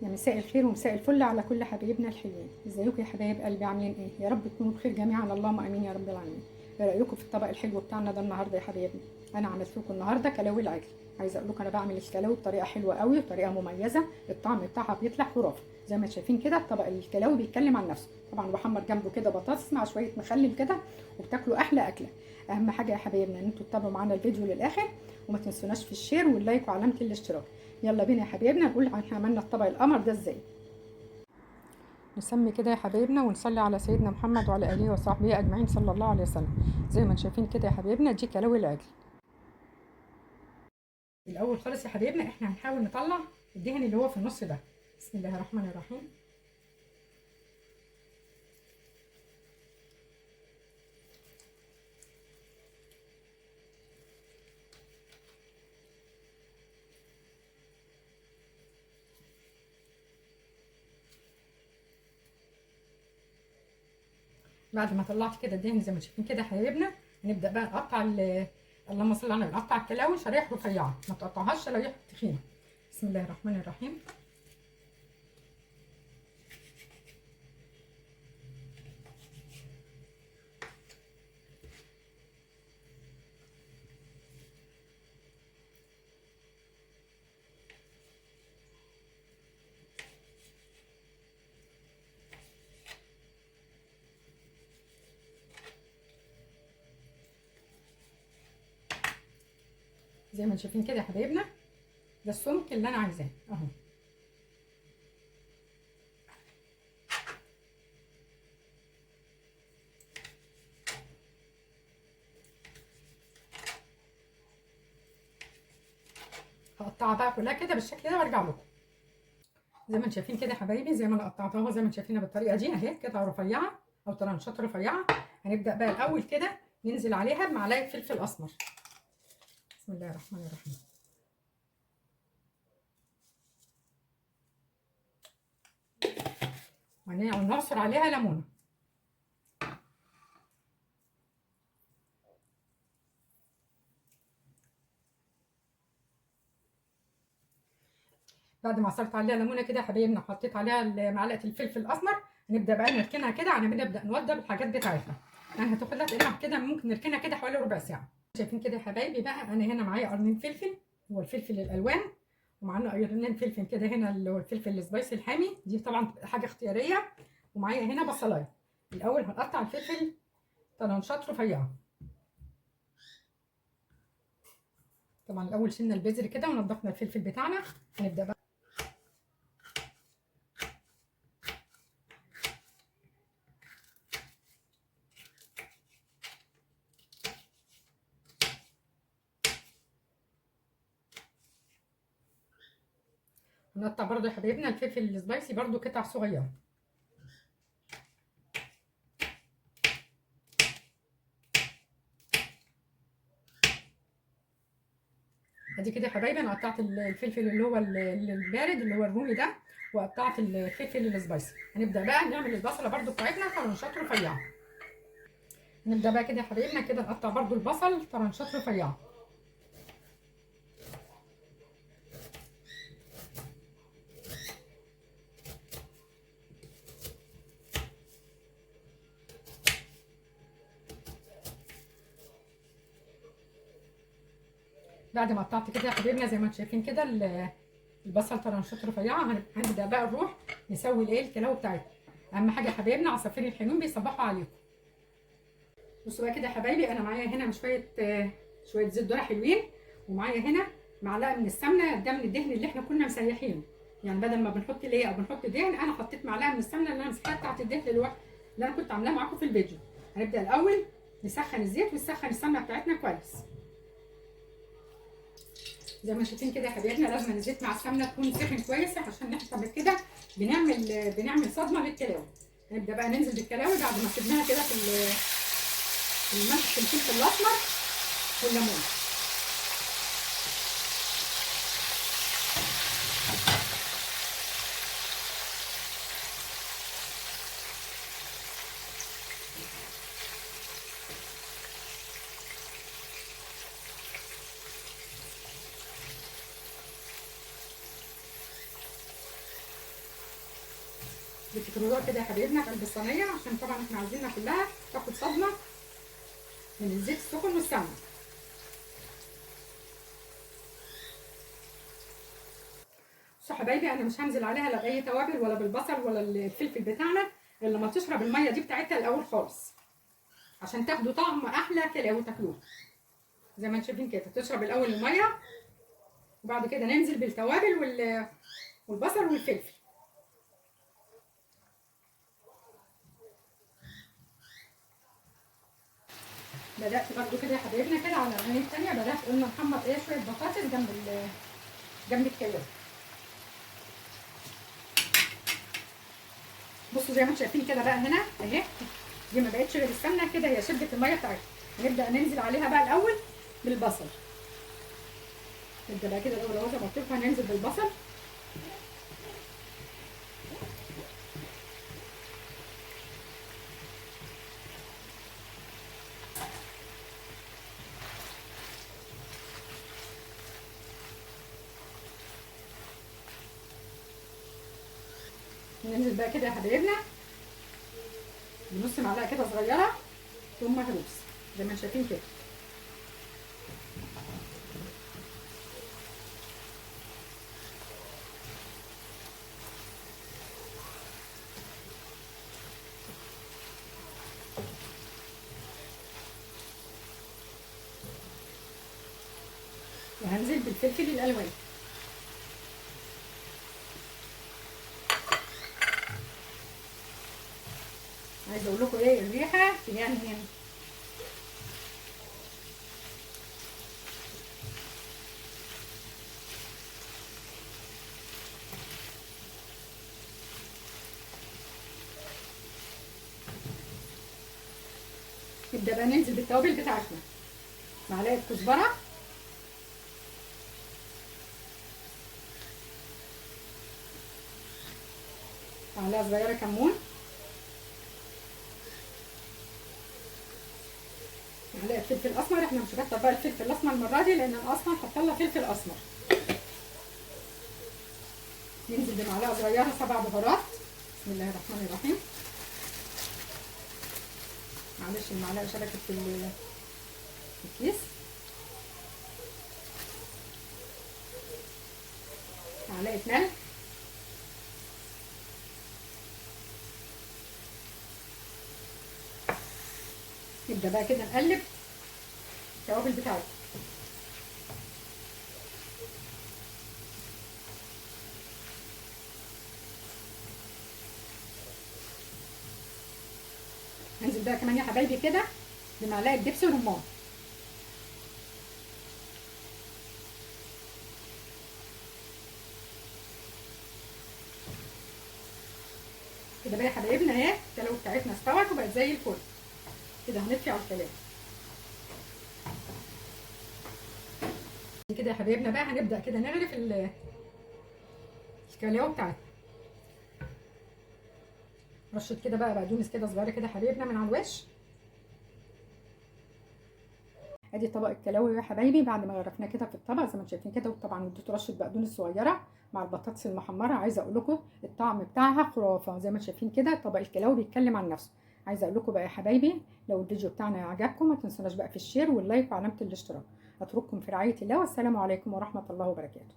يا مساء الخير ومساء الفل على كل حبايبنا الحلوين. ازيكم يا حبايب قلبي؟ عاملين ايه؟ يا رب تكونوا بخير جميعا، اللهم امين يا رب العالمين. ايه رايكم في الطبق الحلو بتاعنا ده النهارده يا حبايبنا؟ انا عملت لكم النهارده كلاوي العجل. عايزه اقول لكم انا بعمل الكلاوي بطريقه حلوه قوي وطريقه مميزه، الطعم بتاعها بيطلع خرافي. زي ما شايفين كده طبق الكلاوي بيتكلم عن نفسه. طبعا بحمر جنبه كده بطاطس مع شويه مخلل كده، وبتاكلوا احلى اكله. اهم حاجه يا حبايبنا ان انتوا تتابعوا معانا الفيديو للاخر، وما تنسوناش في الشير واللايك وعلامه الاشتراك. يلا بينا يا حبايبنا نقول احنا عملنا الطبق القمر ده ازاي. نسمي كده يا حبايبنا ونصلي على سيدنا محمد وعلى اله وصحبه اجمعين صلى الله عليه وسلم. زي ما انتم شايفين كده يا حبايبنا دي كلاوي العجل. الاول خالص يا حبايبنا احنا هنحاول نطلع الدهن اللي هو في النص ده. بسم الله الرحمن الرحيم. بعد ما طلعت كده الدهن زي ما شايفين كده يا حبايبنا، هنبدا بقى نقطع اللهم صل على النبي، نقطع الكلاوي شرايح رفيعه، ما تقطعهاش شرايح تخينه. بسم الله الرحمن الرحيم. زي ما شايفين كده يا حبايبنا ده السمك اللي انا عايزاه اهو. هقطعها بقى كلها كده بالشكل ده وارجع لكم. زي ما انتم شايفين كده يا حبايبي، زي ما انا قطعتها زي ما انتم شايفينها بالطريقه دي اهي، قطع رفيعه او طرنشات رفيعه. هنبدا بقى الاول كده ننزل عليها بمعلقه فلفل اسمر. بسم الله الرحمن الرحيم. ونعصر عليها ليمونه. بعد ما عصرت عليها ليمونه كده يا حبايبنا، حطيت عليها معلقه الفلفل الاسمر، هنبدا بقى نركنها كده على ما نبدا نوضب الحاجات بتاعتنا. يعني هتاخد لها تقريبا كده ممكن نركنها كده حوالي ربع ساعه. شايفين كده يا حبايبي بقى انا هنا معايا قرنين فلفل، هو الفلفل الالوان، ومعانا قرنين فلفل كده هنا اللي هو الفلفل السبايسي الحامي، دي طبعا حاجه اختياريه. ومعايا هنا بصلايه. الاول هنقطع الفلفل طرنشات رفيعه. طبعا الاول شلنا البذر كده ونضفنا الفلفل بتاعنا. هنبدا بقى نقطع برضو يا حبايبنا الفلفل السبايسي برضو قطع صغيره. ادي كده يا حبايبي انا قطعت الفلفل اللي هو البارد اللي هو الرومي ده، وقطعت الفلفل السبايسي. هنبدا بقى نعمل البصله برضو بتاعتنا طرنشات رفيعه. نبدا بقى كده يا حبايبنا كده نقطع برضو البصل طرنشات رفيعه. بعد ما قطعت كده يا حبايبنا زي ما انتم شايفين كده البصل طرنشات رفيعه، هنبدا بقى نروح نسوي الايه الكلاوي بتاعتنا. اهم حاجه يا حبايبنا عصافير الحنون بيصبحوا عليكم. بصوا بقى كده يا حبايبي انا معايا هنا شويه زيت ذره حلوين، ومعايا هنا معلقه من السمنه، ده من الدهن اللي احنا كنا مسيحينه. يعني بدل ما بنحط ليه او بنحط دهن، انا حطيت معلقه من السمنه اللي انا مسحتها بتاعت الدهن اللي انا كنت عاملاه معاكم في الفيديو. هنبدا الاول نسخن الزيت ونسخن السمنه بتاعتنا كويس. زي ما شايفين كده يا حبايبنا لازم الزيت مع السمنه تكون سخن كويس، عشان احنا كده بنعمل صدمه للكلاوي. هنبدا بقى ننزل بالكلاوي بعد ما سيبناها كده في الملح في الفلفل الاسمر والليمون. بتكرروها كده يا حبايبنا في قلب الصينيه، عشان طبعا احنا عايزينها كلها تاخد صدمه من الزيت السخن والسمنه. بصوا يا حبايبي، انا مش هنزل عليها لا باي توابل ولا بالبصل ولا الفلفل بتاعنا غير لما تشرب الميه دي بتاعتها الاول خالص، عشان تاخدوا طعم احلى كلاوي تاكلوها. زي ما انتم شايفين كده، تشرب الاول الميه وبعد كده ننزل بالتوابل والبصل والفلفل. بدات برضو كده يا حبايبنا كده على الناحيه الثانيه، بدات قلنا نحمر ايه شويه بطاطس جنب الكلاوي. بصوا زي ما انتم شايفين كده بقى هنا اهي، دي ما بقتش غير السمنه كده، هي شربت الميه بتاعتها. هنبدا ننزل عليها بقى الاول بالبصل. نبدا بقى كده الاول اهو زي ما قلت لكم، هننزل بالبصل. ننزل بقى كده يا حبايبنا بنص معلقه كده صغيره ثوم مهروس زي ما انتم شايفين كده. وهنزل بالفلفل الالوان. عايزه اقول لكم ايه، الريحه تجنن. نبدا بقى ننزل بالتوابل بتاعتنا. معلقه كزبره، معلقه صغيره كمون، معلقه فلفل اسمر. احنا مش هنكتر بقى الفلفل الاسمر المره دي لان انا اصلا حاطه لها فلفل اسمر. ننزل بمعلقه صغيره 7 بهارات. بسم الله الرحمن الرحيم. معلش المعلقه شبكت في الكيس. معلقه ملح، نبدا بقى كده نقلب التوابل بتاعتنا. هنزل بقى كمان يا حبايبي كده بمعلقه دبس رمان. كده بقى يا حبايبنا اهي الكلاوي بتاعتنا استوت وبقت زي الفل. كده هنطفي على الكلام. كده يا حبايبنا بقى هنبدا كده نغرف الكلاوي بتاعتنا. رشه كده بقى بقدونس كده صغيره كده يا حبايبنا من على الوش. ادي طبق الكلاوي يا حبايبي بعد ما غرفناه كده في الطبق زي ما انتم شايفين كده، وطبعا اديته رشه بقدونس صغيره مع البطاطس المحمره. عايزه اقول لكم الطعم بتاعها خرافه. زي ما انتم شايفين كده طبق الكلاوي بيتكلم عن نفسه. عايزه اقول لكم بقى يا حبايبي، لو الفيديو بتاعنا عجبكم ما تنسوناش بقى في الشير واللايك وعلامه الاشتراك. اترككم في رعايه الله، والسلام عليكم ورحمه الله وبركاته.